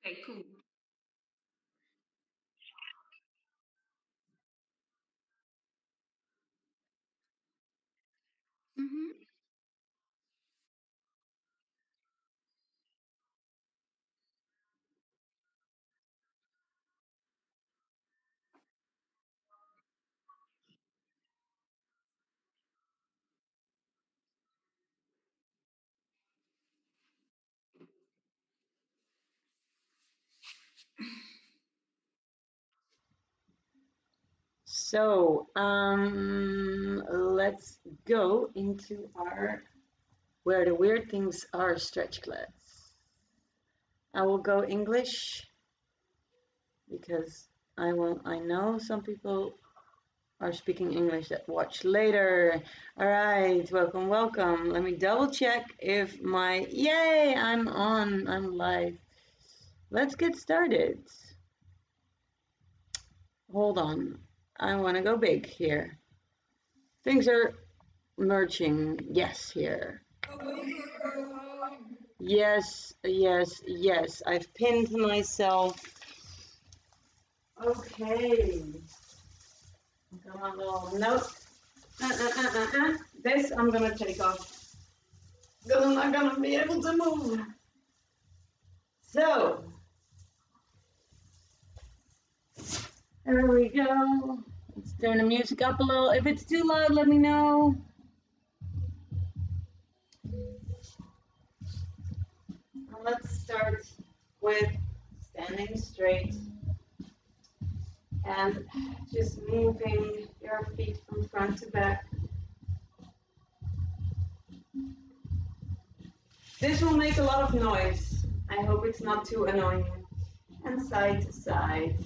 Okay, cool. Hmm. So, let's go into our where the weird things are stretch class. I will go English because I know some people are speaking English that watch later. All right, welcome, welcome. Let me double check if yay, I'm on, I'm live. Let's get started. Hold on. I want to go big here. Things are merging. Yes, here. Yes, yes, yes. I've pinned myself. Okay. Come on, little note. This I'm gonna take off. Because I'm not gonna be able to move. So, there we go. Let's turn the music up a little. If it's too loud, let me know. Let's start with standing straight and just moving your feet from front to back. This will make a lot of noise. I hope it's not too annoying. And side to side.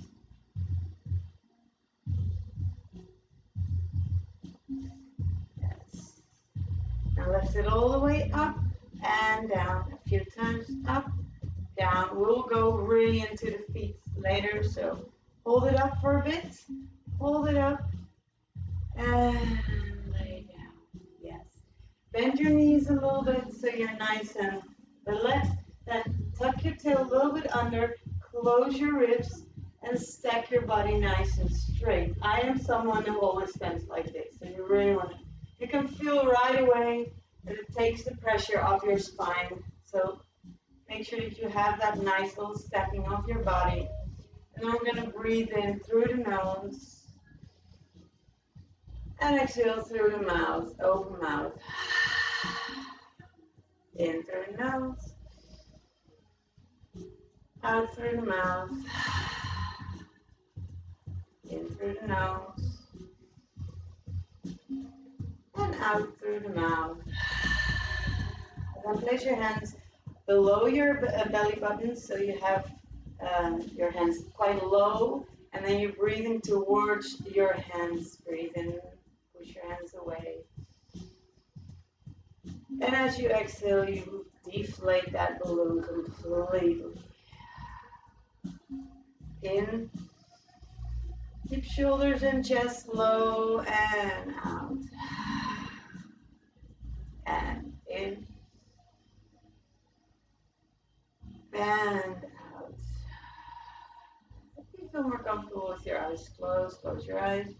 Yes. Now lift it all the way up and down. A few times up, down. We'll go really into the feet later, so hold it up for a bit. Hold it up and lay down. Yes. Bend your knees a little bit so you're nice and relaxed. Then tuck your tail a little bit under, close your ribs, and stack your body nice and straight. I am someone who always stands like this, so you really want to. You can feel right away that it takes the pressure off your spine. So make sure that you have that nice little stacking of your body. And then we're going to breathe in through the nose and exhale through the mouth, open mouth. In through the nose, out through the mouth, in through the nose, and out through the mouth. Then place your hands below your belly button so you have your hands quite low, and then you're breathing towards your hands. Breathe in, push your hands away. And as you exhale, you deflate that balloon completely. In, keep shoulders and chest low, and out. And in, and out. If you feel more comfortable with your eyes closed, close your eyes.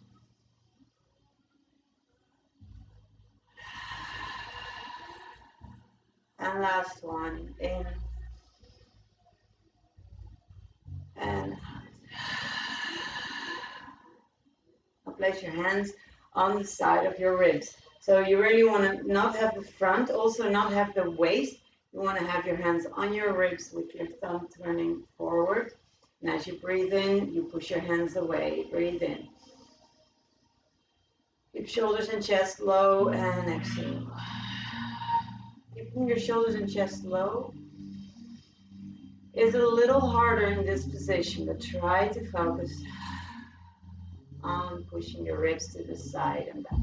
And last one, in and out. Now place your hands on the side of your ribs. So you really want to not have the front, also not have the waist. You want to have your hands on your ribs with your thumb turning forward. And as you breathe in, you push your hands away. Breathe in. Keep shoulders and chest low and exhale. Keeping your shoulders and chest low is a little harder in this position, but try to focus on pushing your ribs to the side and back.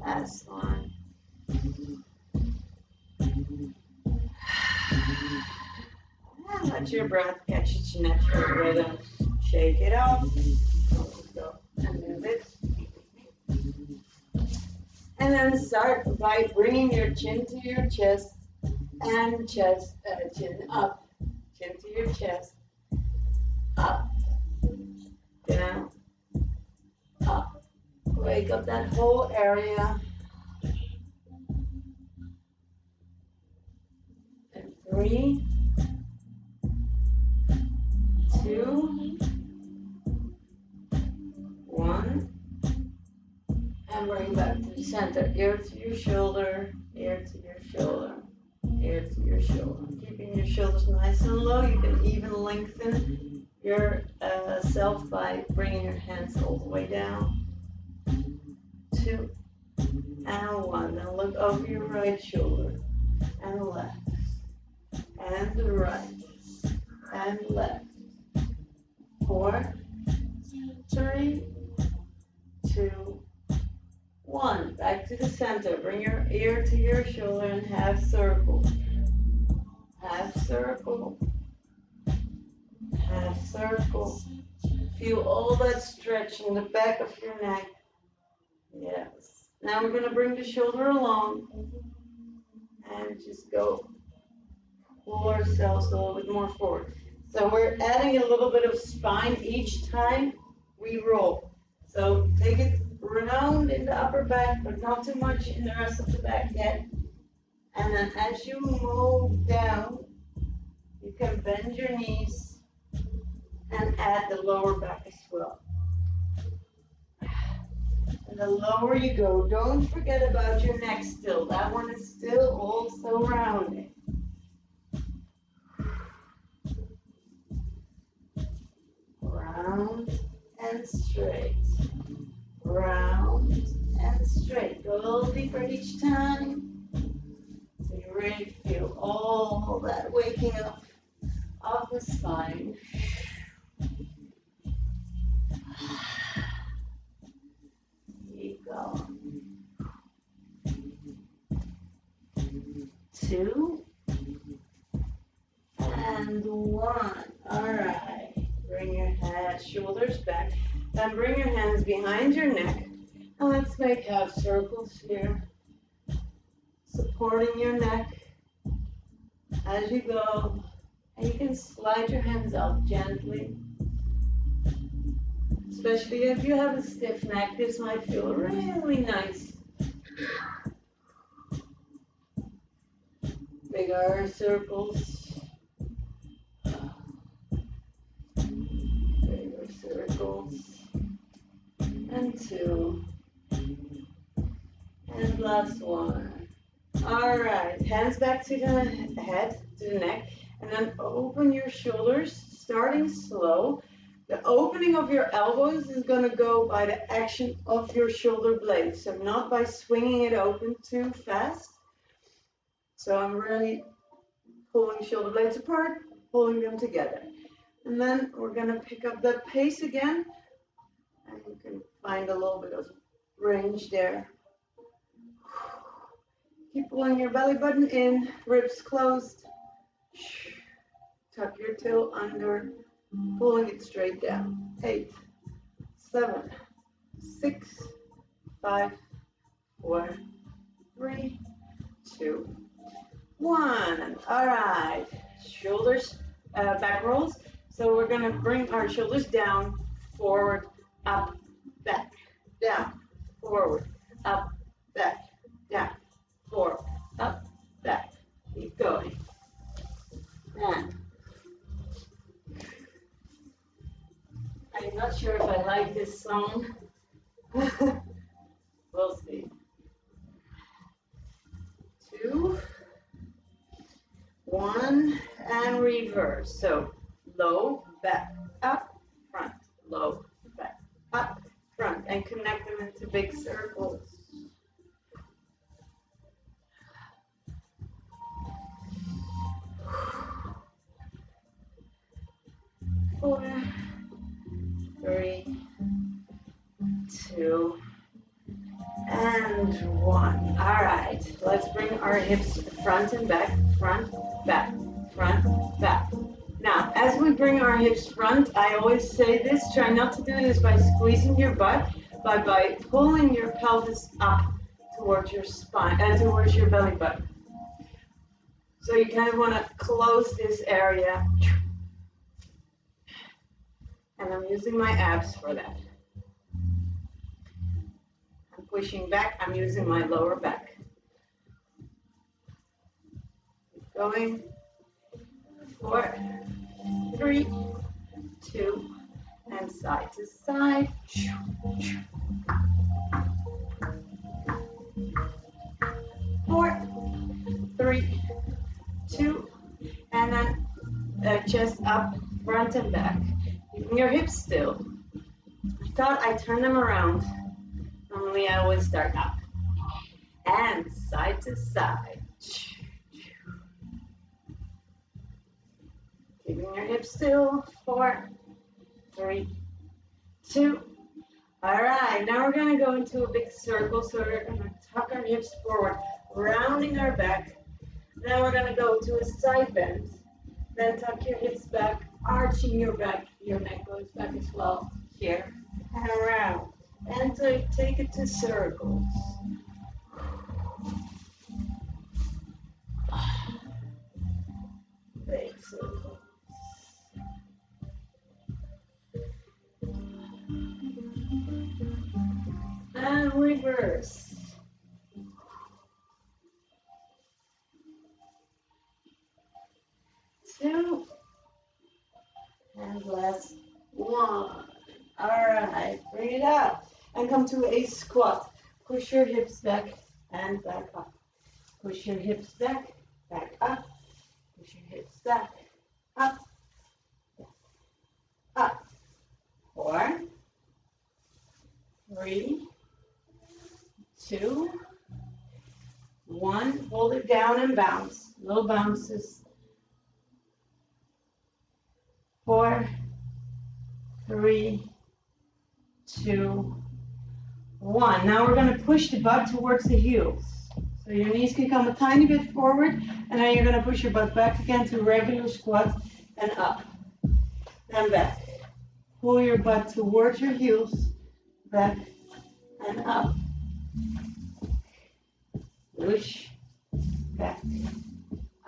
Last one. And let your breath catch its natural rhythm. Shake it off. Go and move it. And then start by bringing your chin to your chest and chin up, chin to your chest, up, down, up. Wake up that whole area. And 3, 2, 1. And bring back to the center. Ear to your shoulder, ear to your shoulder, ear to your shoulder. Keeping your shoulders nice and low. You can even lengthen your self by bringing your hands all the way down. 2 and 1. Then look over your right shoulder and left and right and left. 4, 3, 2, 1. Back to the center. Bring your ear to your shoulder and half circle. Half circle. Half circle. Feel all that stretch in the back of your neck. Yes. Now we're going to bring the shoulder along and just go pull ourselves a little bit more forward. So we're adding a little bit of spine each time we roll. So take it round in the upper back, but not too much in the rest of the back yet. And then as you move down, you can bend your knees and add the lower back as well. And the lower you go, don't forget about your neck still. That one is still also rounding. Round and straight. Round and straight. Go a little deeper each time. So you really feel all that waking up of the spine. Keep going. 2 and 1. All right. Bring your head, shoulders back. Then bring your hands behind your neck. And let's make half circles here. Supporting your neck as you go. And you can slide your hands out gently. Especially if you have a stiff neck, this might feel really nice. Bigger circles. Bigger circles. And 2. And last one. All right, hands back to the head, to the neck, and then open your shoulders, starting slow. The opening of your elbows is going to go by the action of your shoulder blades, so not by swinging it open too fast. So I'm really pulling shoulder blades apart, pulling them together. And then we're going to pick up that pace again, and you can find a little bit of range there. Keep pulling your belly button in, ribs closed. Tuck your tail under, pulling it straight down. 8, 7, 6, 5, 4, 3, 2, 1. All right, shoulders, back rolls. So we're gonna bring our shoulders down, forward, up, back, down, forward, up, back, down, forward, up, back. Keep going. And I'm not sure if I like this song. We'll see. 2, 1, and reverse. So low, back, up, front, low, back, up, front, and connect them into big circles. 4, 3, 2, and 1. All right, let's bring our hips front and back, front, back, front, back. Now, as we bring our hips front, I always say this, try not to do this by squeezing your butt, but by pulling your pelvis up towards your spine and towards your belly button. So you kind of want to close this area. And I'm using my abs for that. I'm pushing back. I'm using my lower back. Keep going. 4, 3, 2, and side to side. 4, 3, 2, and then chest up, front and back. Keeping your hips still. I thought I turn them around. Normally I always start up. And side to side. Keeping your hips still. 4, 3, 2. All right, now we're going to go into a big circle. So we're going to tuck our hips forward, rounding our back. Then we're going to go to a side bend. Then tuck your hips back, arching your back. Your neck goes back as well. Here and around. And so take it to circles. Big circles. And reverse. 2. And last 1. All right, bring it up. And come to a squat. Push your hips back and back up. Push your hips back, back up. Push your hips back, up, up. 4, 3, 2, 1. Hold it down and bounce. Little bounces. 4, 3, 2, 1. Now we're going to push the butt towards the heels. So your knees can come a tiny bit forward, and then you're going to push your butt back again to regular squat and up. Then back. Pull your butt towards your heels, back and up. Push, back,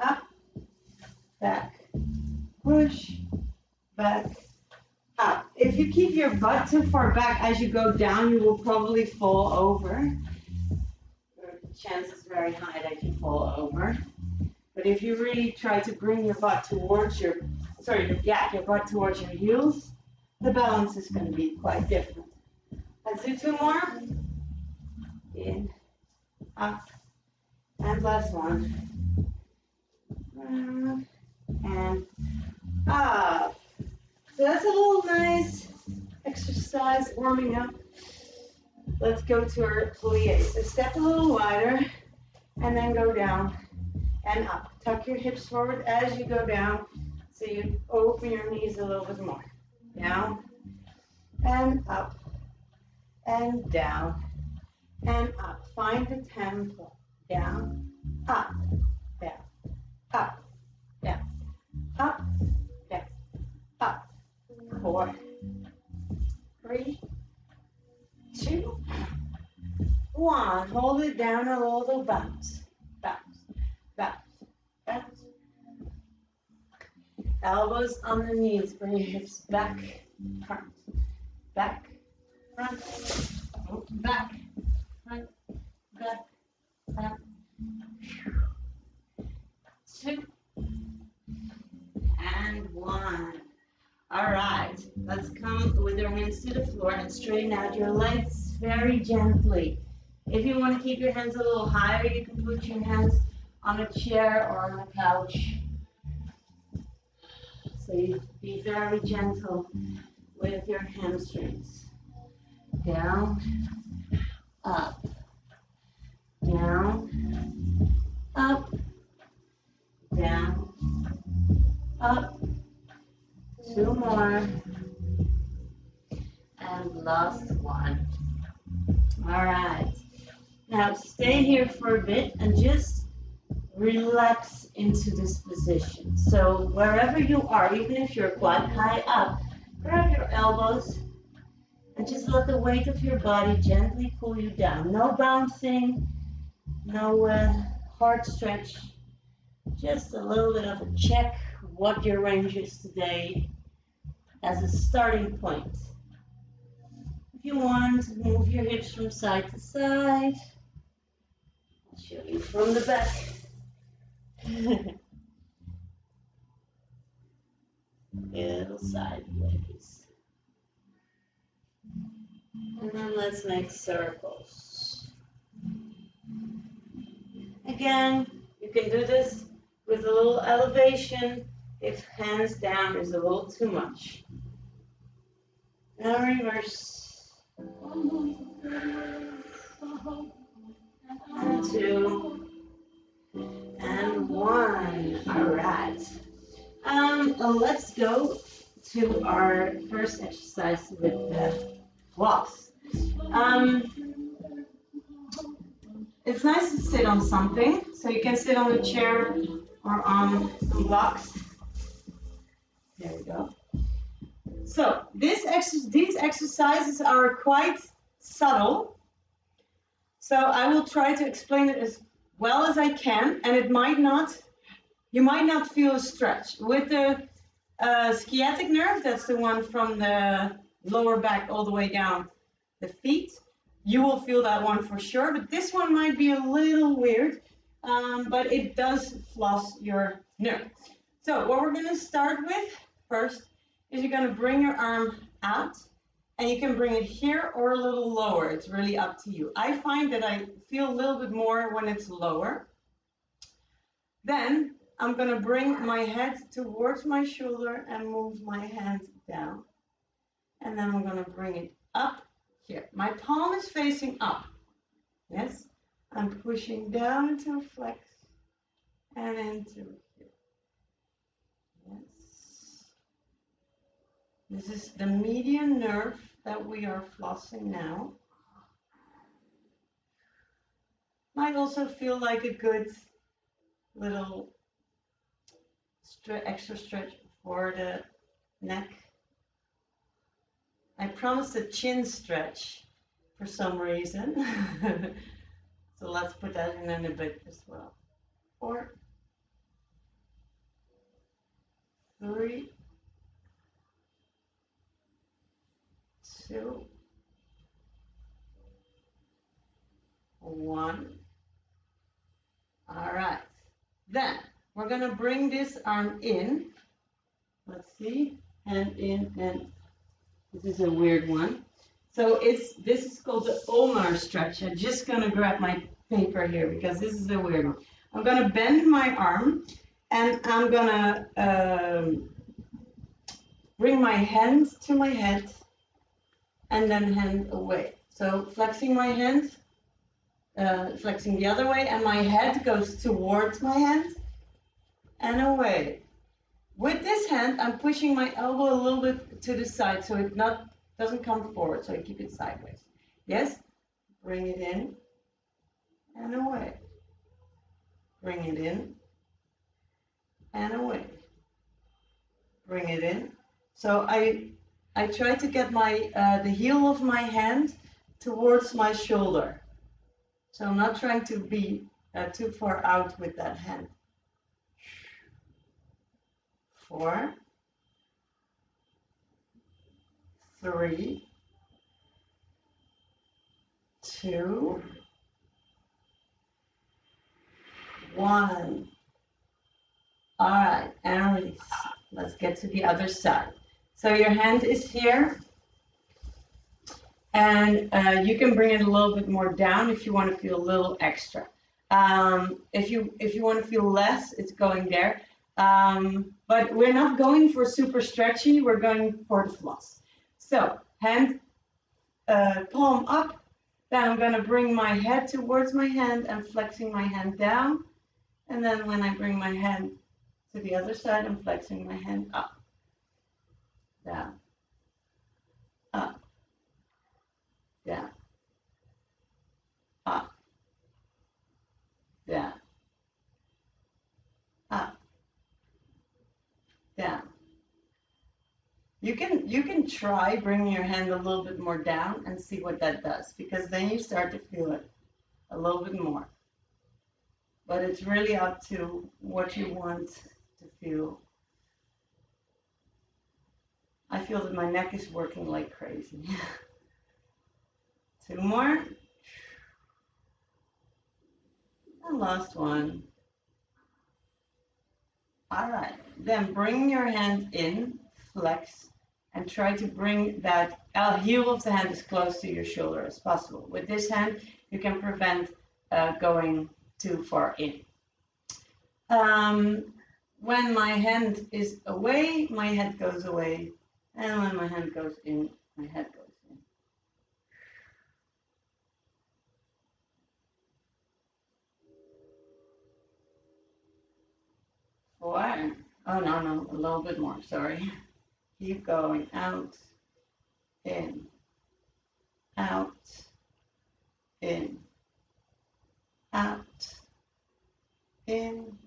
up, back, push, back, up. If you keep your butt too far back as you go down, you will probably fall over. The chance is very high that you fall over. But if you really try to bring your butt towards your butt towards your heels, the balance is going to be quite different. Let's do 2 more. In, up, and last 1. And up. So that's a little nice exercise warming up. Let's go to our plie. So step a little wider and then go down and up. Tuck your hips forward as you go down so you open your knees a little bit more. Down and up and down and up. Find the tempo. Down, up, down, up, down, up, down, up. 4, 3, 2, 1. Hold it down a little bounce. Bounce, bounce, bounce. Elbows on the knees. Bring your hips back, front, back, front, back, front, back, front. 2 and 1. All right, let's come with our hands to the floor and straighten out your legs very gently. If you want to keep your hands a little higher, you can put your hands on a chair or on a couch. So you be very gentle with your hamstrings. Down, up, down, up, down, up. 2 more. And last 1. All right. Now stay here for a bit and just relax into this position. So wherever you are, even if you're quite high up, grab your elbows and just let the weight of your body gently pull you down. No bouncing, No hard stretch, just a little bit of a check what your range is today as a starting point. If you want, move your hips from side to side. I'll show you from the back. Little sideways. And then let's make circles. Again, you can do this with a little elevation if hands down is a little too much. Now reverse. And 2. And 1. All right. Let's go to our first exercise with the blocks. It's nice to sit on something, so you can sit on a chair or on some blocks. There we go. So these exercises are quite subtle, so I will try to explain it as well as I can, and you might not feel a stretch. With the sciatic nerve, that's the one from the lower back all the way down the feet, you will feel that one for sure, but this one might be a little weird, but it does floss your nerve. So what we're going to start with first is you're going to bring your arm out, and you can bring it here or a little lower. It's really up to you. I find that I feel a little bit more when it's lower. Then I'm going to bring my head towards my shoulder and move my hand down. And then I'm going to bring it up here. My palm is facing up. Yes? I'm pushing down into a flex and into here. Yes. This is the median nerve that we are flossing now. Might also feel like a good little extra stretch for the neck. I promised a chin stretch for some reason. So let's put that in a bit as well. 4, 3, 2, 1. All right. Then we're going to bring this arm in. Let's see. Hand in, and this is a weird one. So this is called the ulnar stretch. I'm just going to grab my paper here because this is a weird one. I'm going to bend my arm, and I'm going to bring my hand to my head and then hand away. So flexing my hand, flexing the other way, and my head goes towards my hand and away. With this hand, I'm pushing my elbow a little bit to the side so it doesn't come forward, so I keep it sideways. Yes? Bring it in and away. Bring it in and away. Bring it in. So I try to get my the heel of my hand towards my shoulder. So I'm not trying to be too far out with that hand. 4, 3, 2, 1. All right, and release. Let's get to the other side. So your hand is here, and you can bring it a little bit more down if you want to feel a little extra. If you want to feel less, it's going there. But we're not going for super stretchy, we're going for the floss. So hand, palm up, then I'm going to bring my head towards my hand and flexing my hand down. And then when I bring my hand to the other side, I'm flexing my hand up, down, up, down, up, down, up, down. You can try bringing your hand a little bit more down and see what that does, because then you start to feel it a little bit more. but it's really up to what you want to feel. I feel that my neck is working like crazy. 2 more. And last one. All right, then bring your hand in, flex, and try to bring that heel of the hand as close to your shoulder as possible. With this hand, you can prevent going too far in. When my hand is away, my head goes away. And when my hand goes in, my head goes in. 4. Oh, no, a little bit more, sorry. Keep going, out, in, out, in, out, in,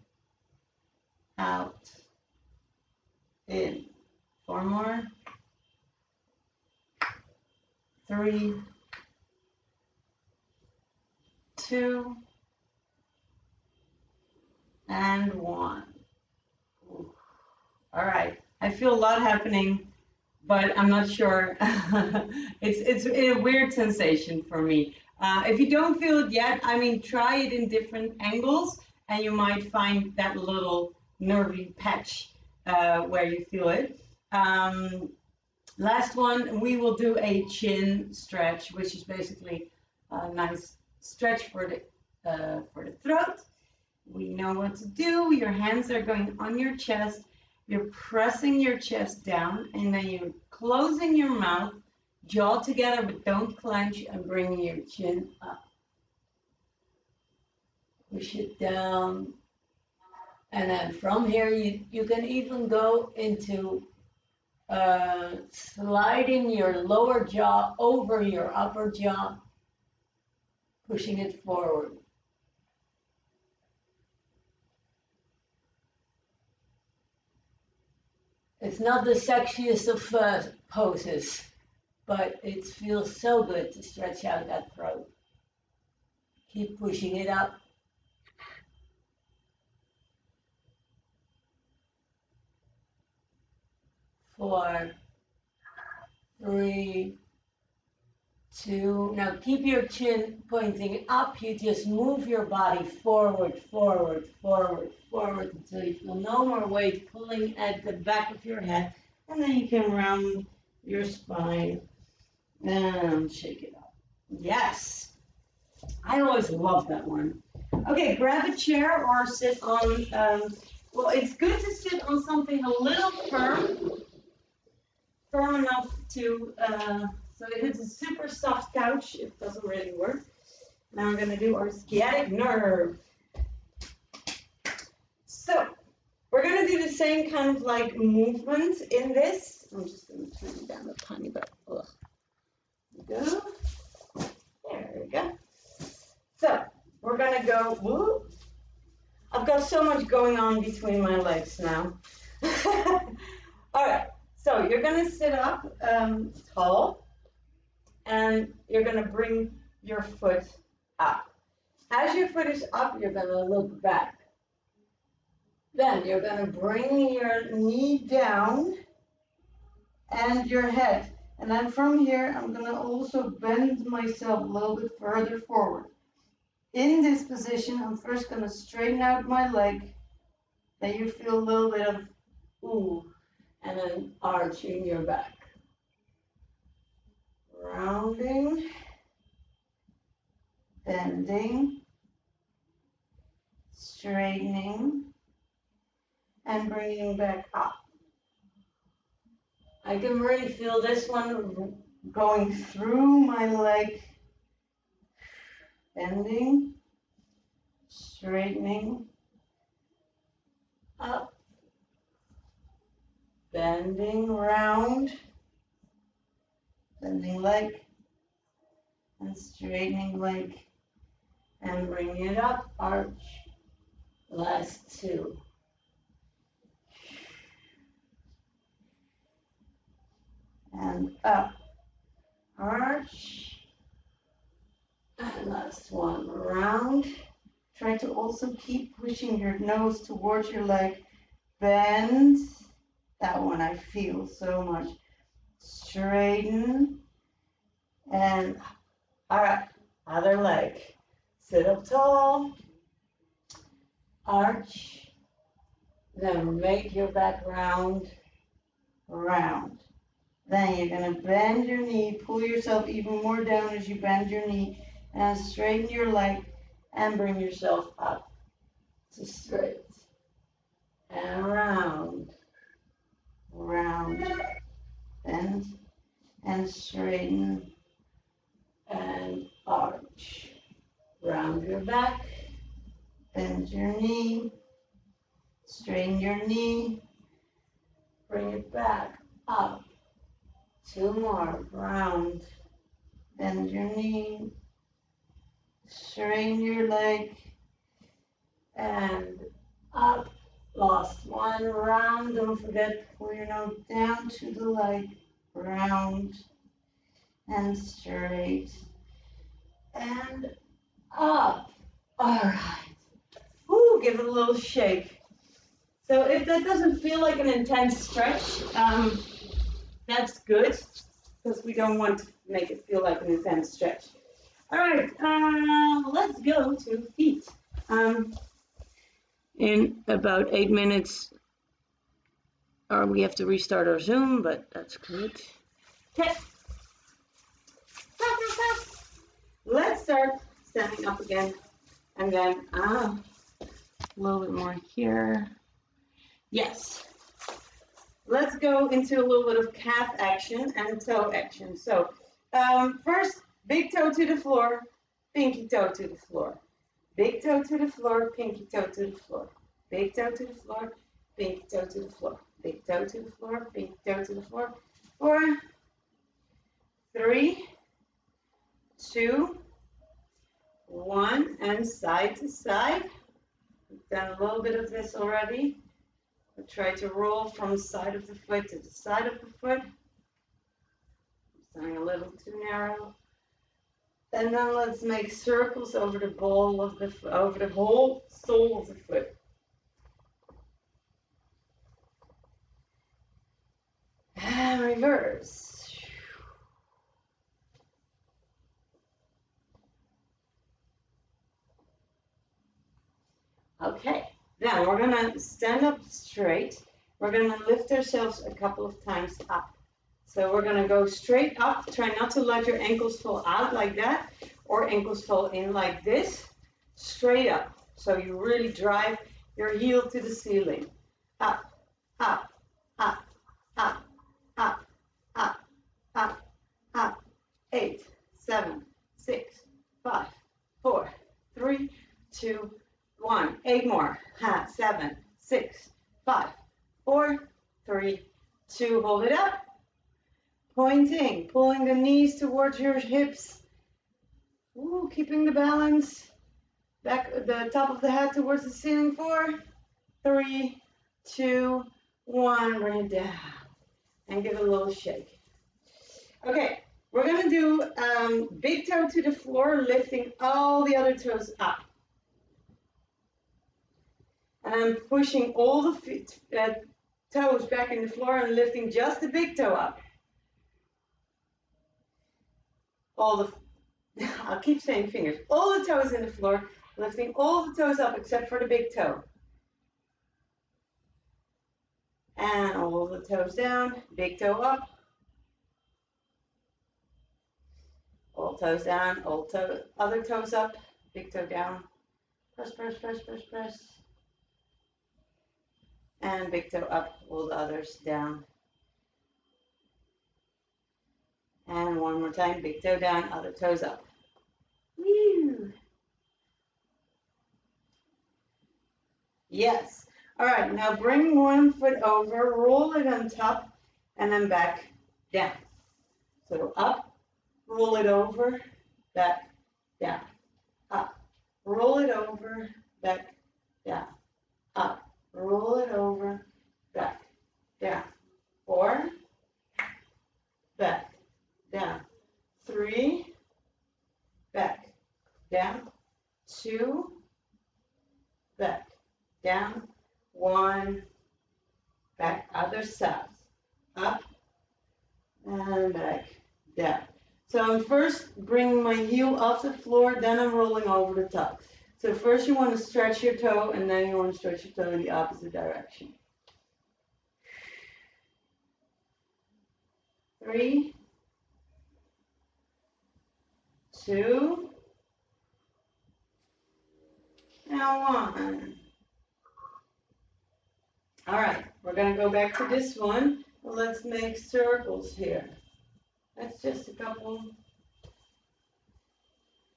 out, in. 4 more. 3, 2, and 1. Ooh. All right, I feel a lot happening, but I'm not sure. It's a weird sensation for me. If you don't feel it yet, I mean, try it in different angles, and you might find that little nervy patch where you feel it. Last one, we will do a chin stretch, which is basically a nice stretch for the throat. We know what to do. Your hands are going on your chest. You're pressing your chest down, and then you're closing your mouth, jaw together, but don't clench, and bringing your chin up. Push it down. And then from here, you can even go into sliding your lower jaw over your upper jaw, pushing it forward. It's not the sexiest of poses, but it feels so good to stretch out that throat. Keep pushing it up. 4, 3, 2. Now keep your chin pointing up. You just move your body forward, forward, forward, forward until you feel no more weight pulling at the back of your head. And then you can round your spine and shake it up. Yes. I always love that one. Okay, grab a chair or sit on, well, it's good to sit on something a little firm enough to, so if it's a super soft couch, it doesn't really work. Now we're going to do our sciatic nerve. So we're going to do the same kind of like movement in this. I'm just going to turn it down a tiny bit. Ugh. There we go. There we go. So we're going to go, whoop. I've got so much going on between my legs now. All right. So you're going to sit up tall, and you're going to bring your foot up. As your foot is up, you're going to look back. Then you're going to bring your knee down and your head. And then from here, I'm going to also bend myself a little bit further forward. In this position, I'm first going to straighten out my leg. Then you feel a little bit of ooh. And then arching your back. Rounding, bending, straightening, and bringing back up. I can really feel this one going through my leg, bending, straightening, up, bending round, bending leg, and straightening leg, and bringing it up, arch, last 2. And up, arch, and last one, round, Try to also keep pushing your nose towards your leg. Bend. That one I feel so much. Straighten. And all right, other leg. Sit up tall. Arch. Then make your back round. Round. Then you're going to bend your knee. Pull yourself even more down as you bend your knee. And straighten your leg. And bring yourself up to straight. And round. Round. Bend. And straighten. And arch. Round your back. Bend your knee. Straighten your knee. Bring it back up. 2 more. Round. Bend your knee. Straighten your leg. And up. Last one. Round. Don't forget, pull your nose down to the leg. Round. And straight. And up. All right. Woo, give it a little shake. So if that doesn't feel like an intense stretch, that's good, because we don't want to make it feel like an intense stretch. All right, let's go to feet. In about 8 minutes, or we have to restart our Zoom, but that's good. Okay. Let's start standing up again, and then a little bit more here. Yes. Let's go into a little bit of calf action and toe action. So first, big toe to the floor, pinky toe to the floor. Big toe to the floor, pinky toe to the floor. Big toe to the floor, pinky toe to the floor. Big toe to the floor, pinky toe to the floor. 4, 3, 2, 1, and side to side. We've done a little bit of this already. We'll try to roll from the side of the foot to the side of the foot. Standing a little too narrow. And then let's make circles over the ball of the over the whole sole of the foot. And reverse. Okay, then we're going to stand up straight. We're going to lift ourselves a couple of times up. So we're going to go straight up. Try not to let your ankles fall out like that or ankles fall in like this. Straight up. So you really drive your heel to the ceiling. Up, up, up, up, up, up, up, up. 8, 7, 6, 5, 4, 3, 2, 1. 8 more. 7, 6, 5, 4, 3, 2. Hold it up. Pointing, pulling the knees towards your hips. Ooh, keeping the balance. Back, the top of the head towards the ceiling. 4, 3, 2, 1. Bring it down and give it a little shake. Okay, we're gonna do big toe to the floor, lifting all the other toes up. And I'm pushing all the feet, toes back in the floor and lifting just the big toe up. I'll keep saying fingers. All the toes in the floor, lifting all the toes up except for the big toe. And all the toes down, big toe up. All toes down, other toes up, big toe down. Press, press, press, press, press. And big toe up, all the others down. And one more time, big toe down, other toes up. Woo! Yes. All right, now bring one foot over, roll it on top, and then back down. So up, roll it over, back, down, up. Roll it over, back, down, up. Roll it over, back, down. 4, back, down. 3, back, down. 2, down, 1, back, other side, up, and back, down. So I'm first bringing my heel off the floor, then I'm rolling over the top. So first you want to stretch your toe, and then you want to stretch your toe in the opposite direction. 3, 2, and 1. All right, we're going to go back to this one. Let's make circles here. That's just a couple.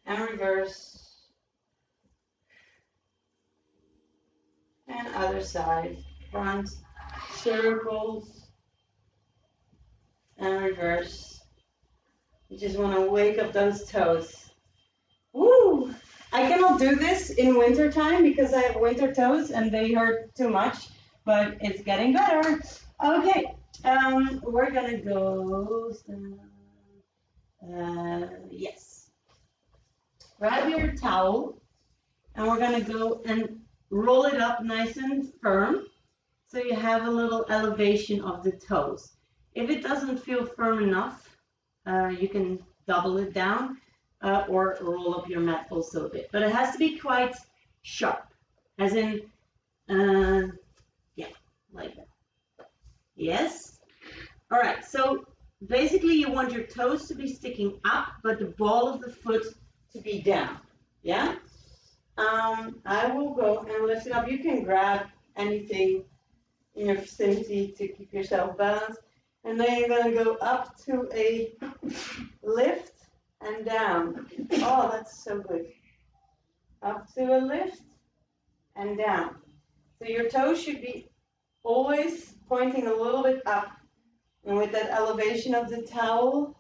And reverse. And other side. Front, circles, and reverse. You just want to wake up those toes. Woo! I cannot do this in winter time because I have winter toes and they hurt too much, but it's getting better. Okay, we're gonna go. Yes. Grab your towel, and we're gonna go and roll it up nice and firm, so you have a little elevation of the toes. If it doesn't feel firm enough, you can double it down. Or roll up your mat also a bit. But it has to be quite sharp, as in, yeah, like that. Yes? All right, so basically you want your toes to be sticking up, but the ball of the foot to be down, yeah? I will go and lift it up. You can grab anything in your vicinity to keep yourself balanced. And then you're going to go up to a lift and down. Oh, that's so good. Up to a lift and down. So your toes should be always pointing a little bit up. And with that elevation of the towel,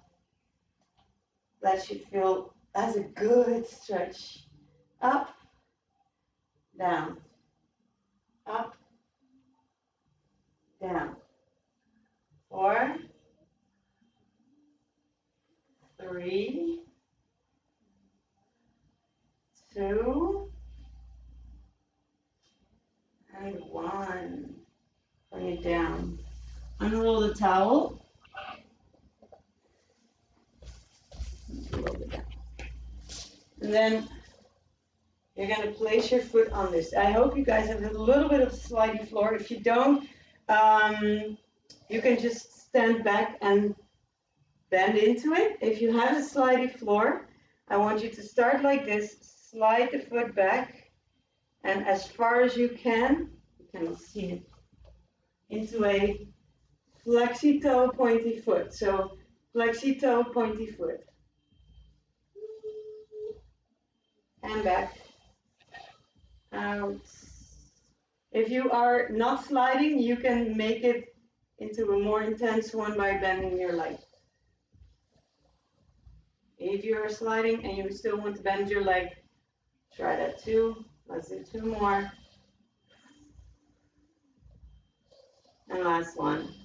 that should feel as a good stretch. Up, down, up, down. 4, 3, 2, and 1. Bring it down. Unroll the towel. And then you're going to place your foot on this. I hope you guys have a little bit of slidey floor. If you don't, you can just stand back and bend into it. If you have a slidey floor, I want you to start like this, slide the foot back, and as far as you cannot see it, into a flexi toe, pointy foot. So flexi toe, pointy foot. And back, out. If you are not sliding, you can make it into a more intense one by bending your leg. If you are sliding and you still want to bend your leg, try that too. Let's do 2 more. And last one.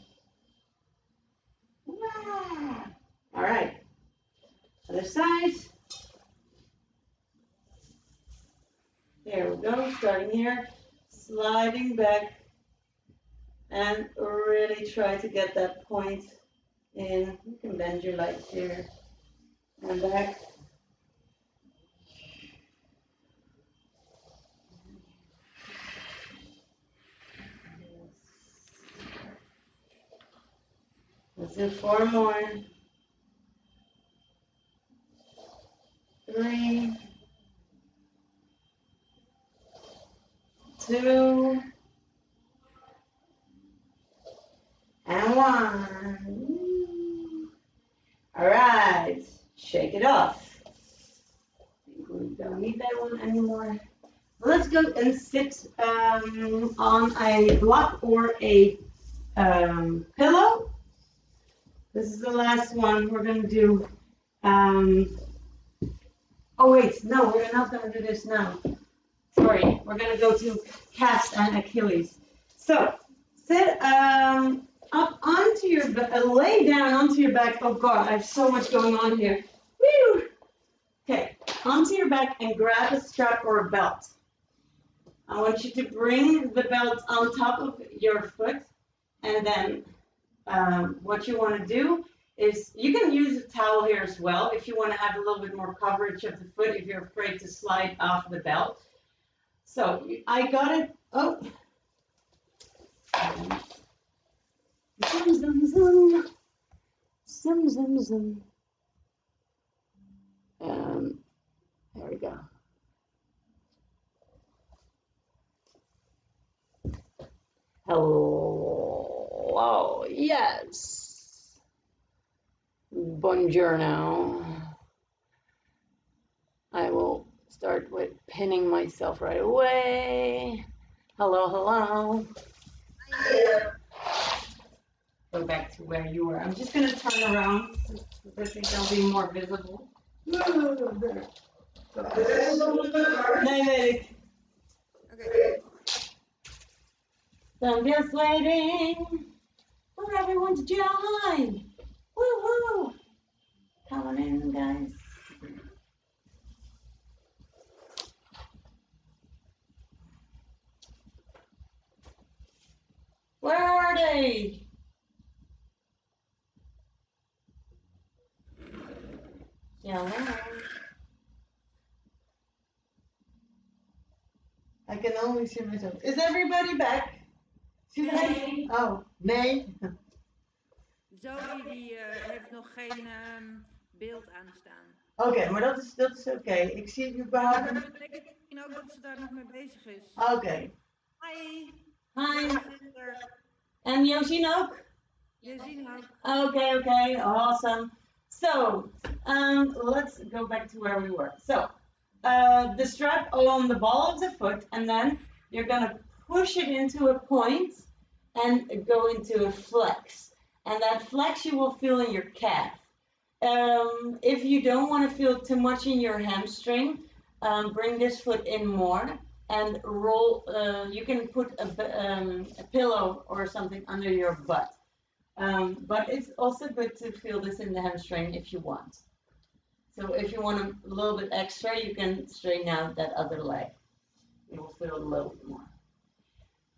All right. Other side. There we go. Starting here. Sliding back. And really try to get that point in. You can bend your legs here. And back. Let's do 4 more. 3, 2, and 1. All right, shake it off. I think we don't need that one anymore. Let's go and sit on a block or a pillow. This is the last one we're going to do. Oh wait, no, we're not going to do this now. Sorry, we're going to go to calves and Achilles. So sit up onto your lay down onto your back. Oh God, I have so much going on here. Woo! Okay, onto your back and grab a strap or a belt. I want you to bring the belt on top of your foot, and then what you want to do is you can use a towel here as well if you want to have a little bit more coverage of the foot if you're afraid to slide off the belt. So I got it. Oh. Zoom, zoom, zoom. Zoom, zoom, zoom. There we go. Hello, yes. Buongiorno. I will start with pinning myself right away. Hello, hello. Go back to where you were. I'm just going to turn around so I think they'll be more visible. Nee, weet ik. Okay. So I'm just waiting for everyone to join. Woo woo! Come on in, guys. Where are they? Yeah. I can only see myself. Is everybody back? Nee. Oh, nee. Zoe die heeft nog geen beeld aanstaan. Oké, maar dat is oké. Ik zie überhaupt... Dat betekent misschien ook dat ze daar nog mee bezig is. Oké. Hi. Hi. Sister. En Josien ook? Josien ook. Okay, awesome. So, let's go back to where we were. So, the strap on the ball of the foot, and then you're gonna push it into a point and go into a flex. And that flex you will feel in your calf. If you don't want to feel too much in your hamstring, bring this foot in more and roll. You can put a pillow or something under your butt. But it's also good to feel this in the hamstring if you want. So if you want a little bit extra, you can straighten out that other leg. You will feel a little bit more.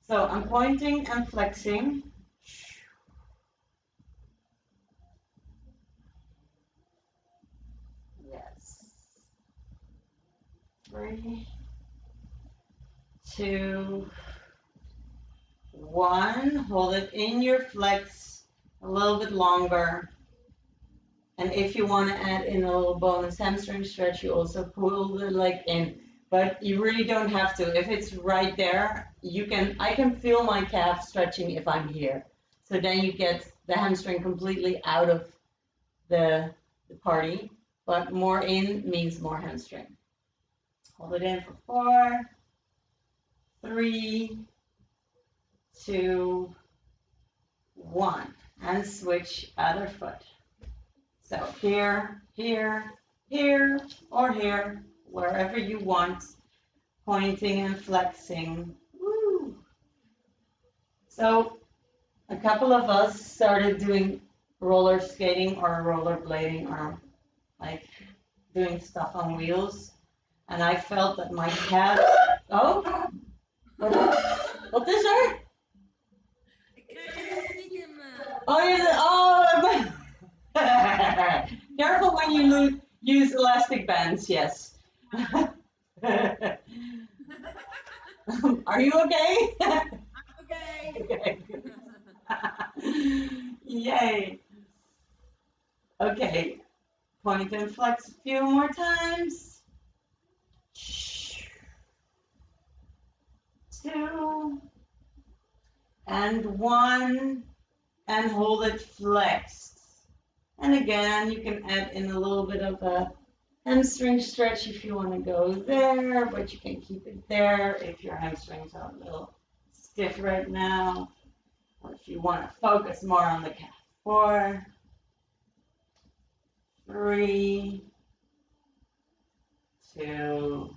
So I'm pointing and flexing. Yes. 3, 2, 1. Hold it in your flex a little bit longer. And if you want to add in a little bonus hamstring stretch, you also pull the leg in. But you really don't have to. If it's right there, I can feel my calf stretching if I'm here. So then you get the hamstring completely out of the party. But more in means more hamstring. Hold it in for 4, 3, 2, 1. And switch other foot. So here, here, here, or here, wherever you want, pointing and flexing. Woo. So a couple of us started doing roller skating or rollerblading or like doing stuff on wheels. And I felt that my calf, oh, what is er? Ik krijg heel stiekem. Oh, careful when you use elastic bands, yes. Are you okay? Okay. Okay. Yay. Okay. Point and flex a few more times. 2 and 1 and hold it flexed. And again, you can add in a little bit of a hamstring stretch if you want to go there, but you can keep it there if your hamstrings are a little stiff right now, or if you want to focus more on the calf. 4, 3, 2,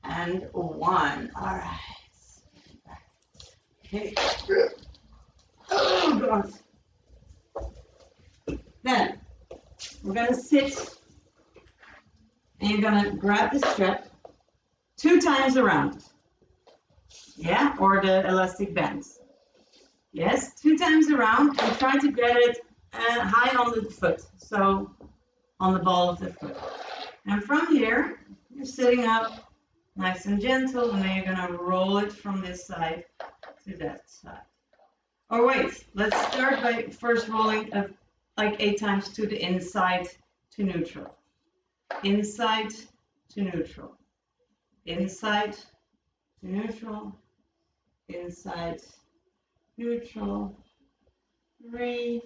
and 1. All right. Okay. Oh, God. Then we're going to sit and you're going to grab the strap 2 times around. Yeah, or the elastic bands. Yes, 2 times around and try to get it high on the foot. So on the ball of the foot. And from here, you're sitting up nice and gentle, and then you're going to roll it from this side to that side. Or wait, let's start by first rolling like 8 times to the inside to neutral. Inside to neutral. Inside to neutral. Inside, neutral. 3,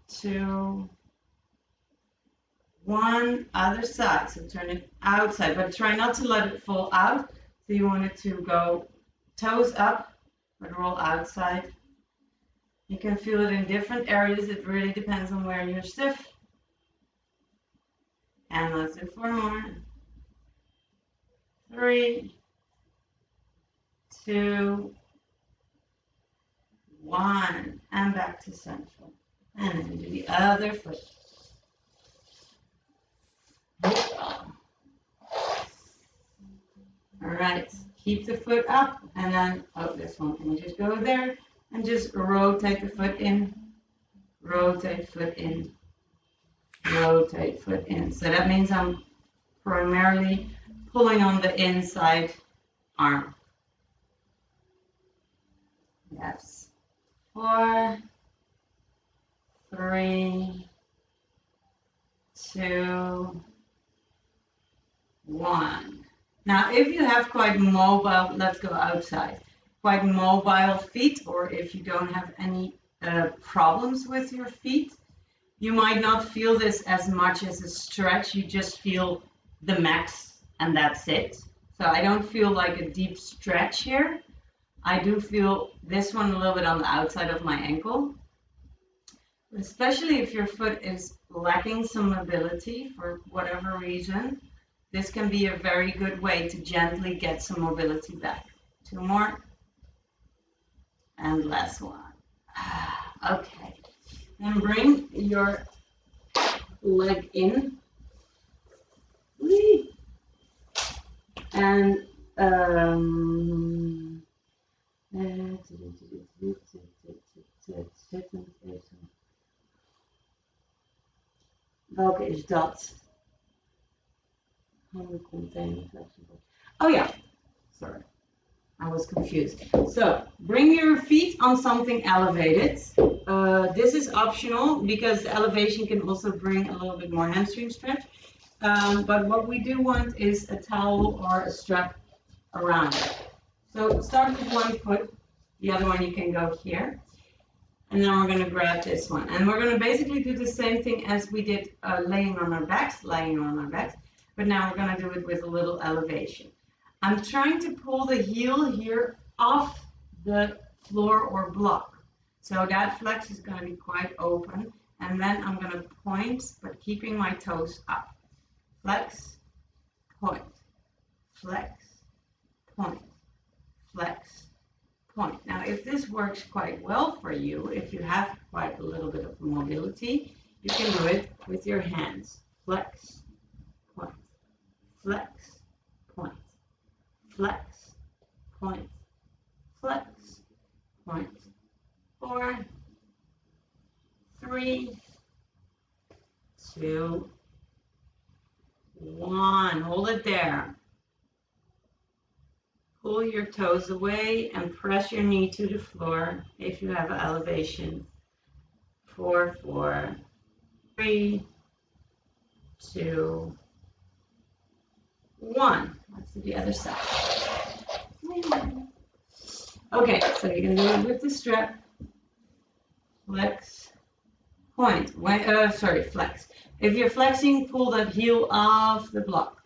2, 1, other side. So turn it outside, but try not to let it fall out. So you want it to go toes up, but roll outside. You can feel it in different areas. It really depends on where you're stiff. And let's do 4 more. 3, 2, 1, and back to central. And then do the other foot. All right, keep the foot up, and then, oh, this one, can you just go there, and just rotate the foot in, rotate foot in, rotate foot in. So that means I'm primarily pulling on the inside arm. Yes. 4, 3, 2, 1. Now, if you have quite mobile, let's go outside, quite mobile feet, or if you don't have any problems with your feet, you might not feel this as much as a stretch. You just feel the max, and that's it. So I don't feel like a deep stretch here. I do feel this one a little bit on the outside of my ankle, especially if your foot is lacking some mobility for whatever reason. This can be a very good way to gently get some mobility back. 2 more. And last one. Okay. Then bring your leg in. And welke is dat? Oh yeah, sorry, I was confused. So bring your feet on something elevated. This is optional because the elevation can also bring a little bit more hamstring stretch. But what we do want is a towel or a strap around it. So start with one foot, the other one you can go here. And then we're going to grab this one. And we're going to basically do the same thing as we did laying on our backs. But now we're going to do it with a little elevation. I'm trying to pull the heel here off the floor or block. So that flex is going to be quite open. And then I'm going to point, but keeping my toes up. Flex, point, flex, point, flex, point. Now, if this works quite well for you, if you have quite a little bit of mobility, you can do it with your hands. Flex, point, flex, point, flex, point, flex, point. 4, 3, 2, 1. Hold it there. Pull your toes away and press your knee to the floor if you have an elevation. 4, 4, 3, 2, 1. Let's do the other side. Okay, so you can do it with the strap. Flex, point. Flex. If you're flexing, pull that heel off the block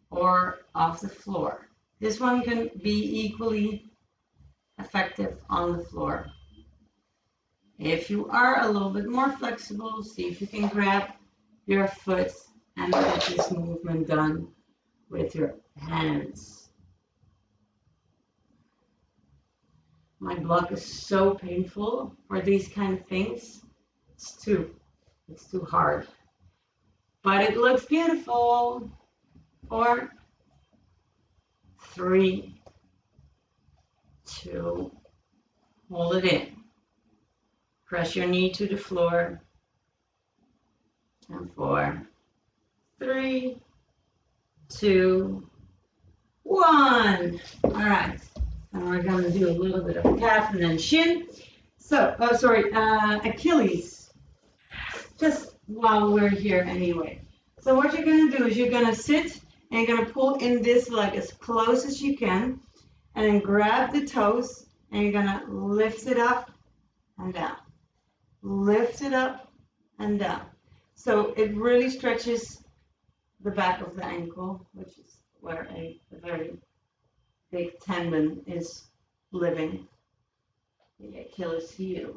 or off the floor. This one can be equally effective on the floor. If you are a little bit more flexible, see if you can grab your foot and get this movement done with your hands. My block is so painful for these kind of things. It's too hard. But it looks beautiful. 4, 3, 2, hold it in. Press your knee to the floor. And 4, 3, 2, 1. All right. And we're going to do a little bit of calf and then shin. So, Achilles. Just while we're here anyway. So what you're going to do is you're going to sit and you're going to pull in this leg as close as you can. And then grab the toes and you're going to lift it up and down. Lift it up and down. So it really stretches the back of the ankle, which is where a very big tendon is living, the Achilles heel.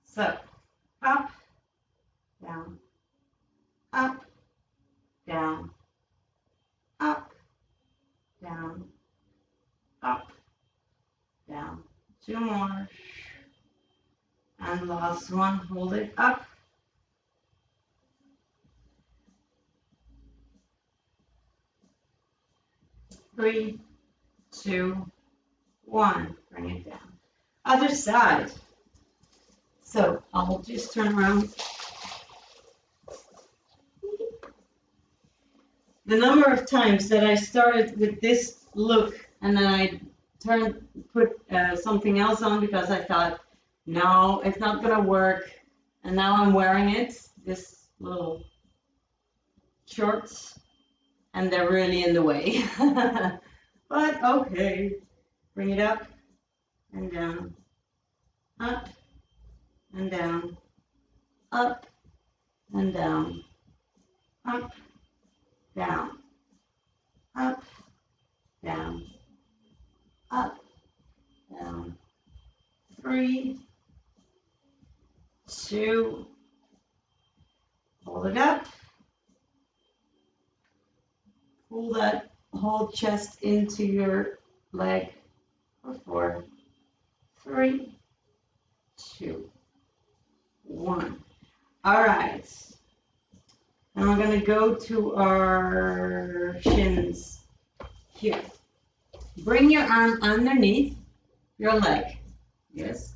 So up, down, up, down, up, down, up, down. 2 more. And last one, hold it up. 3, 2, 1. Bring it down. Other side. So I'll just turn around. The number of times that I started with this look and then I put something else on because I thought, no, it's not going to work. And now I'm wearing it, this little shorts, and they're really in the way. But okay, bring it up and down, up and down, up and down, up, down, up, down, up, down. 3, 2, hold it up. Pull that whole chest into your leg for 4, 3, 2, 1. All right. And we're going to go to our shins here. Bring your arm underneath your leg. Yes.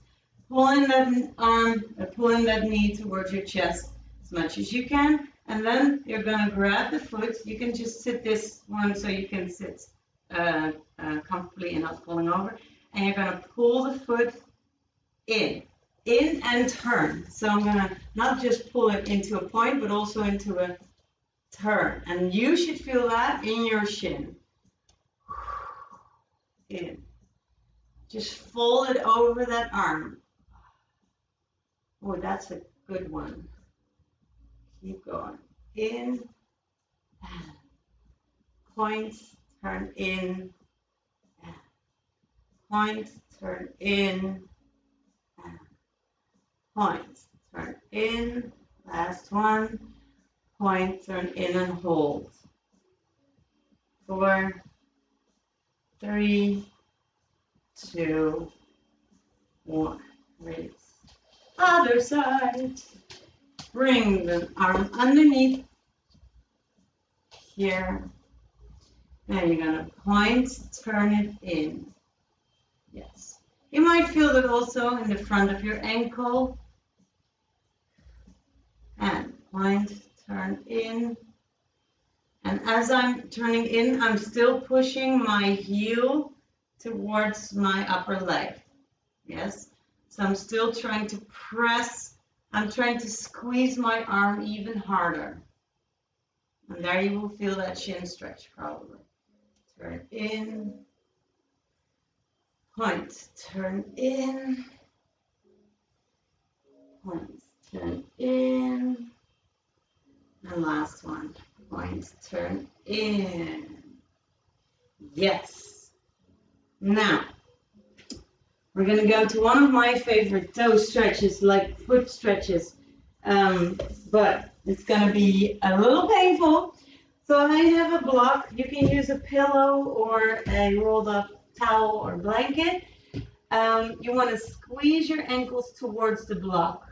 Pull in that arm, pull in that knee towards your chest as much as you can. And then you're going to grab the foot. You can just sit this one so you can sit comfortably and not falling over. And you're going to pull the foot in and turn. So I'm going to not just pull it into a point, but also into a turn. And you should feel that in your shin. In. Just fold it over that arm. Oh, that's a good one. Keep going. In, and point, turn in, and point, turn in, and point, turn in. Last one. Point, turn in, and hold. 4, 3, 2, 1. Release. Other side. Bring the arm underneath here. Then you're going to point, turn it in. Yes. You might feel that also in the front of your ankle. And point, turn in. And as I'm turning in, I'm still pushing my heel towards my upper leg. Yes. So I'm still trying to press. I'm trying to squeeze my arm even harder. And there you will feel that shin stretch probably. Turn in. Point, turn in. Point, turn in. And last one. Point, turn in. Yes. Now, we're going to go to one of my favorite toe stretches, like foot stretches, but it's going to be a little painful. So I have a block. You can use a pillow or a rolled up towel or blanket. You want to squeeze your ankles towards the block,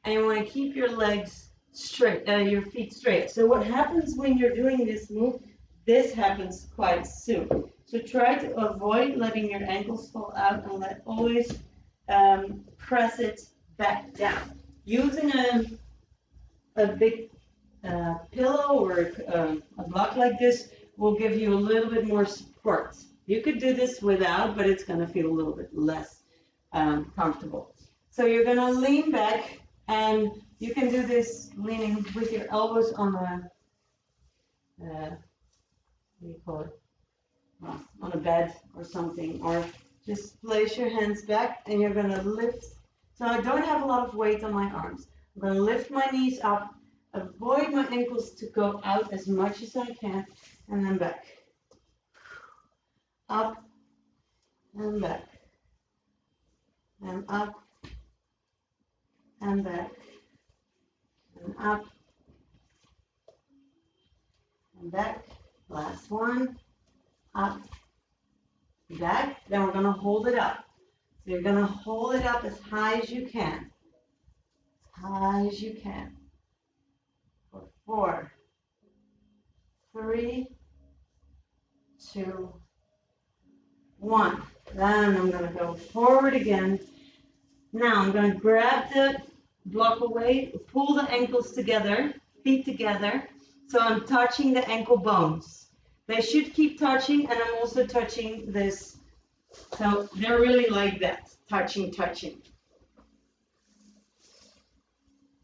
and you want to keep your legs straight, your feet straight. So what happens when you're doing this move? This happens quite soon. So try to avoid letting your ankles fall out and always press it back down. Using a big pillow or a block like this will give you a little bit more support. You could do this without, but it's going to feel a little bit less comfortable. So you're going to lean back, and you can do this leaning with your elbows on a, what do you call it? On a bed or something, or just place your hands back and you're going to lift. So I don't have a lot of weight on my arms. I'm going to lift my knees up, avoid my ankles to go out as much as I can, and then back. Up and back. And up and back. And up and back. Last one. Up, back, then we're going to hold it up. So you're going to hold it up as high as you can. As high as you can. For 4, 3, 2, 1. Then I'm going to go forward again. Now I'm going to grab the block away, pull the ankles together, feet together. So I'm touching the ankle bones. They should keep touching, and I'm also touching this. So they're really like that, touching, touching.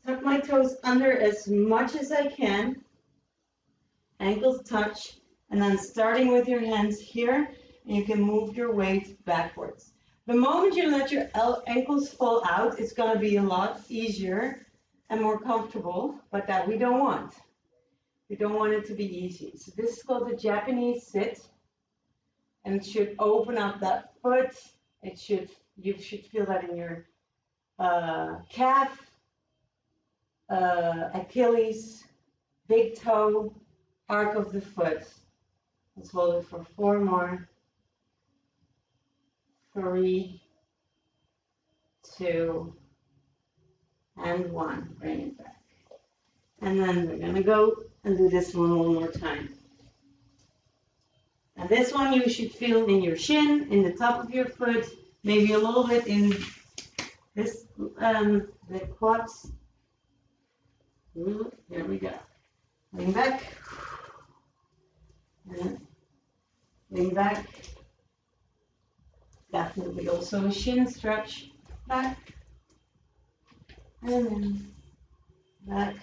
Tuck my toes under as much as I can. Ankles touch, and then starting with your hands here, and you can move your weight backwards. The moment you let your ankles fall out, it's going to be a lot easier and more comfortable, but that we don't want. We don't want it to be easy. So this is called the Japanese sit, and it should open up that foot. You should feel that in your calf, Achilles, big toe, arc of the foot. Let's hold it for 4 more. 3, 2, and 1. Bring it back. And then we're going to go and do this one more time. And this one you should feel in your shin, in the top of your foot, maybe a little bit in this, the quads. There we go. Lean back. And lean back. Definitely also a shin stretch. Back. And then back.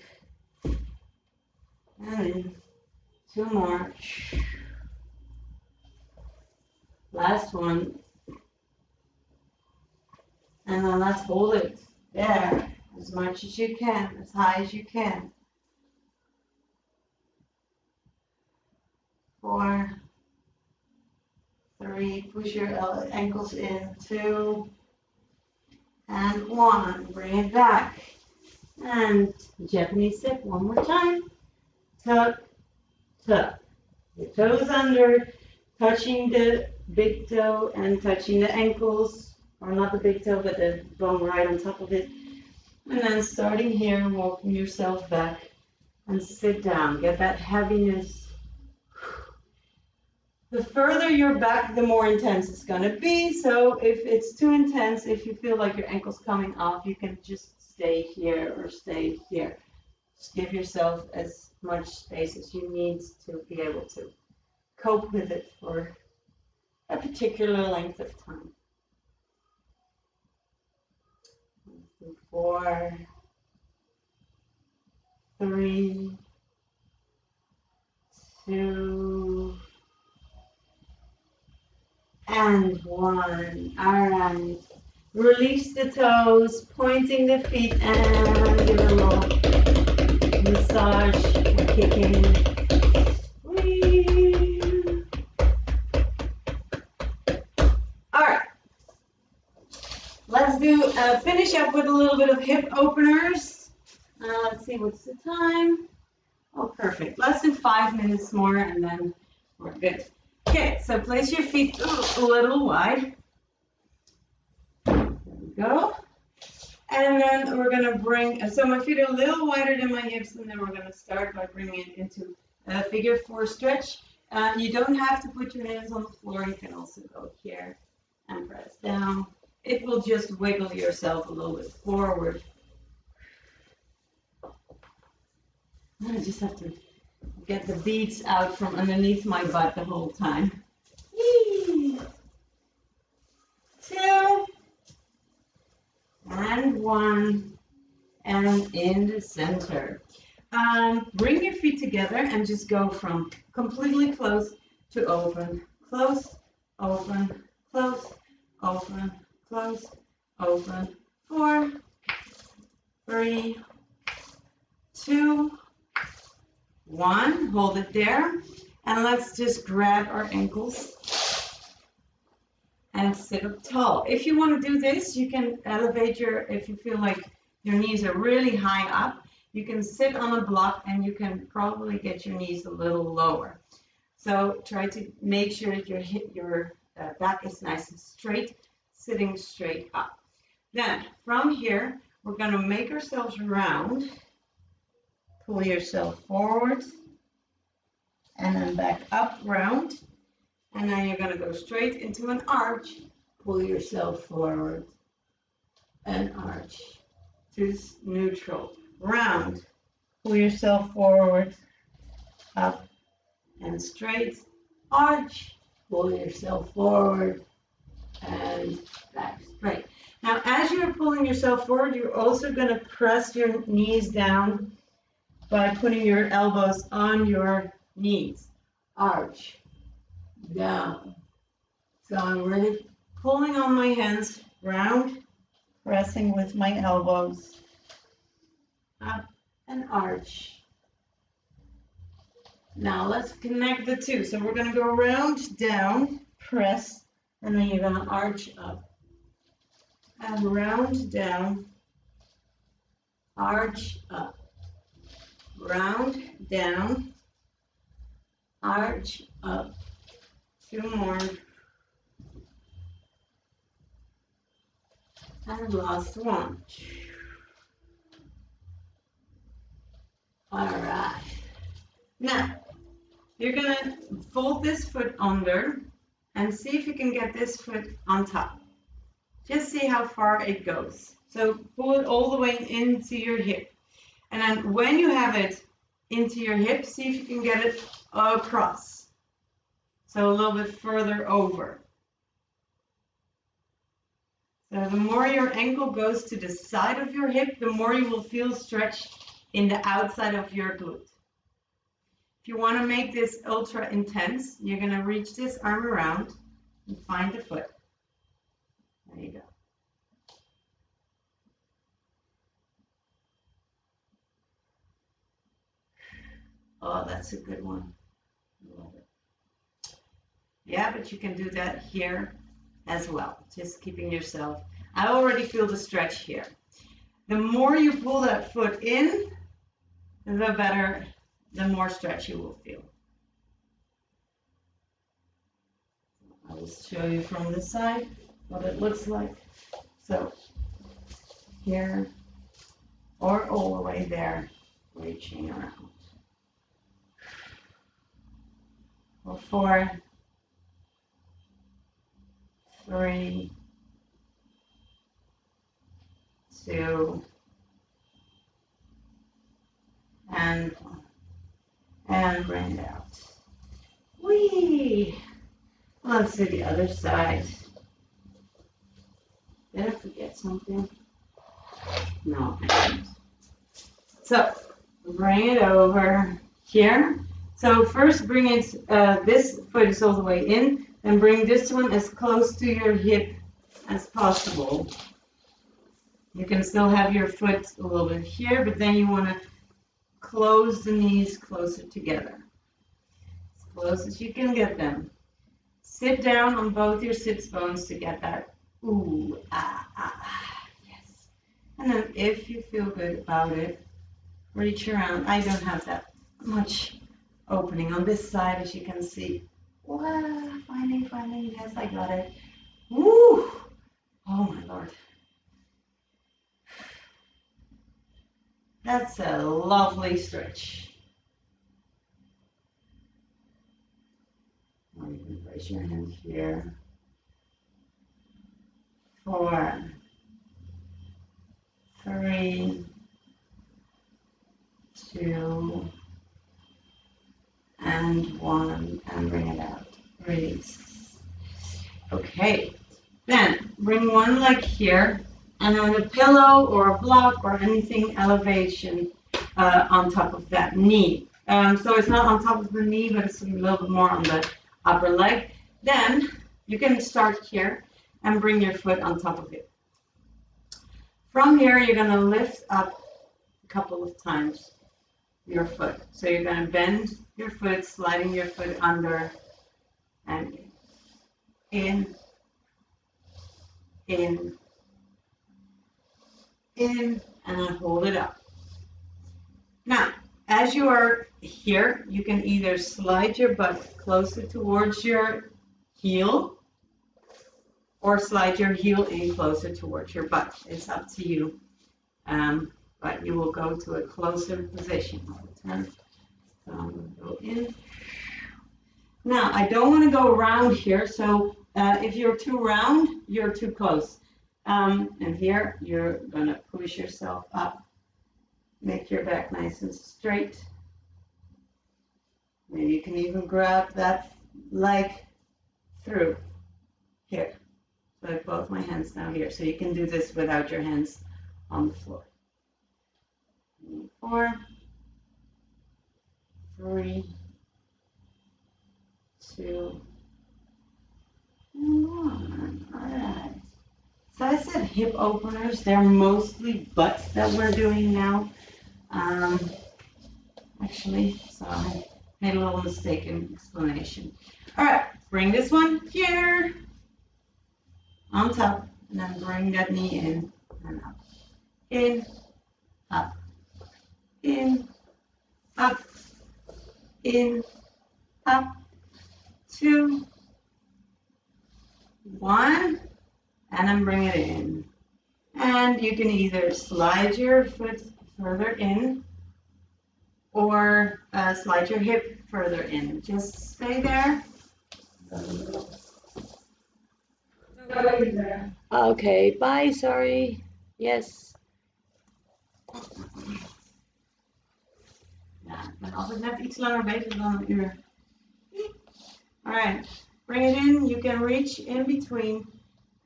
And then 2 more. Last one. And then let's hold it there as much as you can, as high as you can. 4, 3, push your ankles in. 2, and 1. Bring it back. And Japanese sit one more time. Tuck, tuck. Your toes under, touching the big toe and touching the ankles, or not the big toe, but the bone right on top of it. And then starting here, walking yourself back and sit down. Get that heaviness. The further you're back, the more intense it's going to be. So if it's too intense, if you feel like your ankle's coming off, you can just stay here or stay here. Just give yourself as much space as you need to be able to cope with it for a particular length of time. 4, 3, 2, and 1. All right. Release the toes, pointing the feet, and give a little massage and kicking. Whee. All right. Let's do finish up with a little bit of hip openers. Let's see, what's the time? Oh, perfect. Let's do 5 minutes more, and then we're good. Okay, so place your feet a little wide. There we go. And then we're going to bring, so my feet are a little wider than my hips, and then we're going to start by bringing it into a figure 4 stretch. You don't have to put your hands on the floor. You can also go here and press down. It will just wiggle yourself a little bit forward. I just have to get the beads out from underneath my butt the whole time. Yee. 2 and 1 and in the center. Bring your feet together and just go from completely closed to open, close, open, close, open, close, open. 4, 3, 2, 1. Hold it there. And let's just grab our ankles and sit up tall. If you want to do this, you can elevate if you feel like your knees are really high up, you can sit on a block and you can probably get your knees a little lower. So try to make sure that your back is nice and straight, sitting straight up. Then from here, we're going to make ourselves round. Pull yourself forward and then back up, round. And then you're going to go straight into an arch. Pull yourself forward and arch to neutral. Round. Pull yourself forward, up and straight. Arch. Pull yourself forward and back straight. Now, as you're pulling yourself forward, you're also going to press your knees down by putting your elbows on your knees. Arch. Down. So I'm really pulling on my hands, round, pressing with my elbows, up and arch. Now let's connect the two. So we're going to go round, down, press, and then you're going to arch up. And round, down, arch up. Round, down, arch up. 2 more. And last one. All right. Now, you're going to fold this foot under and see if you can get this foot on top. Just see how far it goes. So pull it all the way into your hip. And then when you have it into your hip, see if you can get it across. So a little bit further over. So the more your ankle goes to the side of your hip, the more you will feel stretch in the outside of your glute. If you want to make this ultra intense, you're going to reach this arm around and find the foot. There you go. Oh, that's a good one. Love it. Yeah, but you can do that here as well. Just keeping yourself. I already feel the stretch here. The more you pull that foot in, the better, the more stretch you will feel. I will show you from this side what it looks like. So here or all the way there, reaching around. 4, 3, 2, and 1. And bring it out. Whee! Let's do the other side. Did I forget something? No, I didn't. So, bring it over here. So first bring it, this foot is all the way in, then bring this one as close to your hip as possible. You can still have your foot a little bit here, but then you want to close the knees closer together. As close as you can get them. Sit down on both your sits bones to get that ooh, ah, ah, yes. And then if you feel good about it, reach around. I don't have that much opening on this side, as you can see. Wow, finally, yes, I got it. Woo! Oh my Lord. That's a lovely stretch. Place your hand here. 4, 3, 2, and 1, and bring it out. Release. Okay, then bring one leg here, and then a pillow or a block or anything elevation on top of that knee. So it's not on top of the knee, but it's a little bit more on the upper leg. Then you can start here and bring your foot on top of it. From here, you're going to lift up a couple of times your foot. So you're going to bend your foot, sliding your foot under and in, in, in, and then hold it up. Now, as you are here, you can either slide your butt closer towards your heel or slide your heel in closer towards your butt. It's up to you, but you will go to a closer position. Turn, so I'm going to go in. Now, I don't want to go around here, so if you're too round, you're too close. And here, you're going to push yourself up. Make your back nice and straight. Maybe you can even grab that leg through here. So I have both my hands down here. So you can do this without your hands on the floor. 4, 3, 2, and 1. All right. So I said hip openers. They're mostly butts that we're doing now. Actually, so I made a little mistake in explanation. All right, bring this one here on top, and then bring that knee in and up. In, up, in, up, in, up, 2, 1, and then bring it in. And you can either slide your foot further in or slide your hip further in. Just stay there. Okay, bye, sorry. Yes. Ja, ik ben altijd net iets langer bezig dan een uur. Alright, bring it in. You can reach in between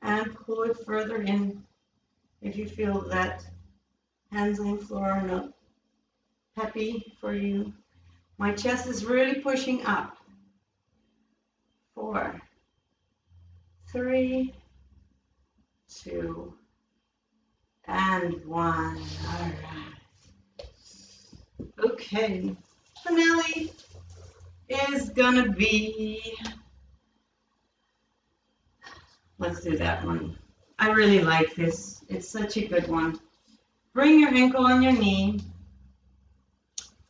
and pull it further in if you feel that hands on the floor are not happy for you. My chest is really pushing up. 4, 3, 2, and 1. All right. Okay. Finale is gonna be. Let's do that one. I really like this. It's such a good one. Bring your ankle on your knee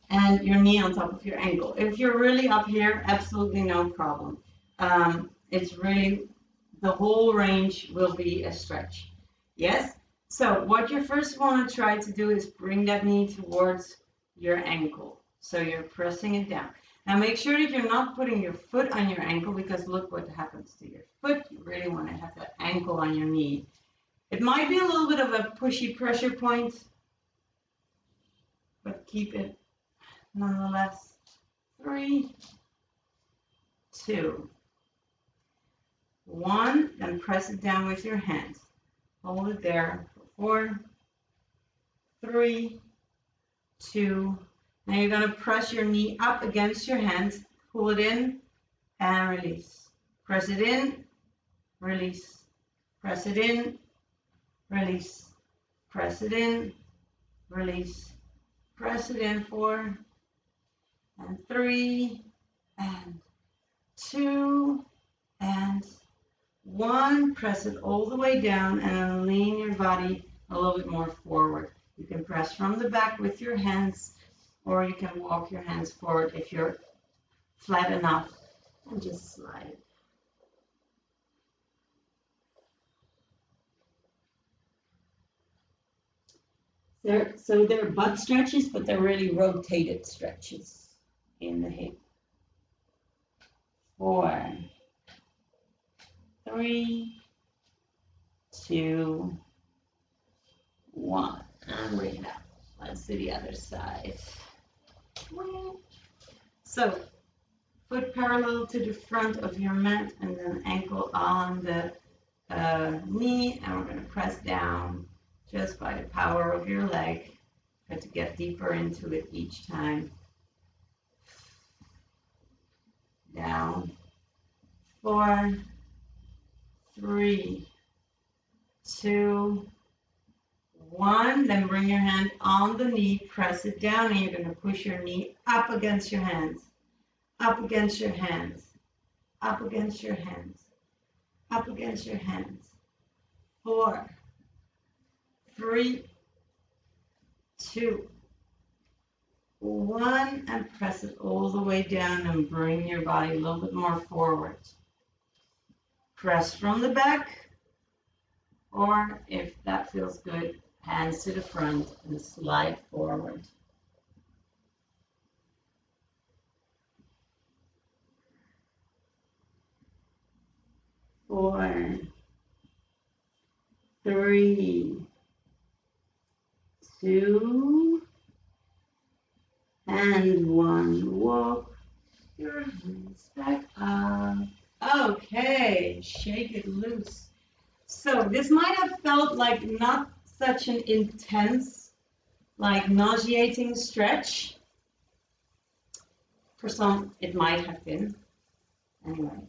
and your knee on top of your ankle. If you're really up here, absolutely no problem. It's really, the whole range will be a stretch. Yes? So what you first want to try to do is bring that knee towards your ankle. So you're pressing it down. Now make sure that you're not putting your foot on your ankle, because look what happens to your foot. You really want to have that ankle on your knee. It might be a little bit of a pushy pressure point, but keep it nonetheless. 3, 2, 1, then press it down with your hands. Hold it there for 4, 3, 2. Now you're going to press your knee up against your hands, pull it in, and release. Press it in, release. Press it in, release. Press it in, release. Press it in 4, and 3, and 2, and 1. Press it all the way down, and then lean your body a little bit more forward. You can press from the back with your hands, or you can walk your hands forward if you're flat enough, and just slide. So they're butt stretches, but they're really rotated stretches in the hip. 4, 3, 2, 1. And bring it up. Let's do the other side. So, foot parallel to the front of your mat and then ankle on the knee, and we're going to press down just by the power of your leg. Try to get deeper into it each time. Down. 4, 3, 2, 1. Then bring your hand on the knee, press it down, and you're going to push your knee up against your hands. Up against your hands. Up against your hands. Up against your hands. 4, 3, 2, 1, and press it all the way down and bring your body a little bit more forward. Press from the back, or if that feels good, hands to the front and slide forward. Four, 3, 2, and 1. Walk your hands back up. Okay, shake it loose. So this might have felt like not such an intense, like nauseating stretch. For some, it might have been. Anyway.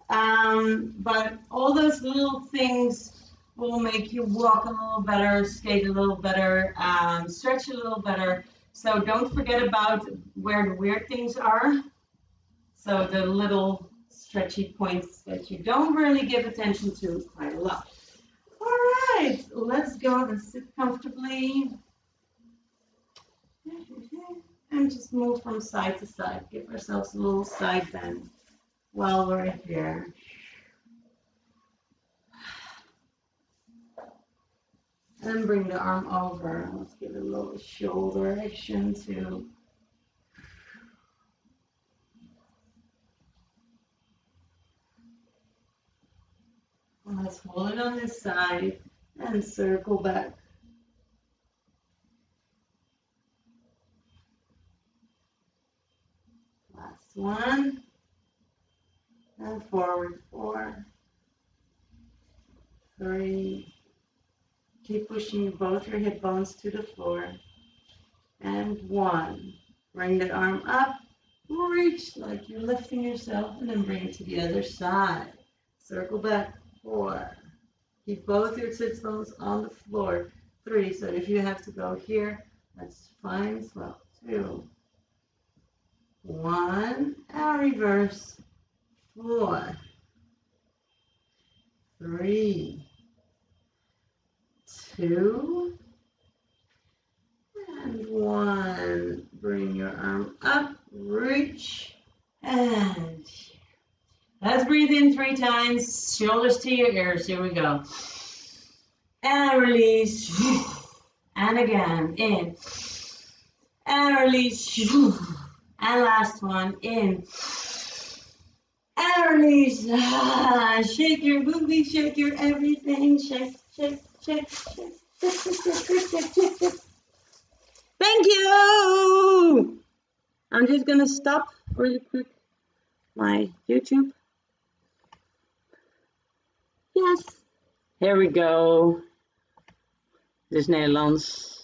But all those little things will make you walk a little better, skate a little better, stretch a little better. So don't forget about where the weird things are. So the little stretchy points that you don't really give attention to quite a lot. All right, let's go and sit comfortably. And just move from side to side. Give ourselves a little side bend while we're here. And bring the arm over. Let's give it a little shoulder action too. Let's hold it on this side and circle back. Last one. And forward. 4, 3. Keep pushing both your hip bones to the floor. And 1. Bring that arm up. Reach like you're lifting yourself, and then bring it to the other side. Circle back. 4. Keep both your sit bones on the floor. 3. So if you have to go here, that's fine as well. 2. 1. And reverse. 4. 3. 2. And 1. Bring your arm up. Reach. And let's breathe in 3 times. Shoulders to your ears. Here we go. And release. And again. In. And release. And last one. In. And release. Shake your booty. Shake your everything. Shake, shake, shake, shake. Thank you. I'm just going to stop really quick my YouTube. Yes. Here we go. Dit is Nederlands.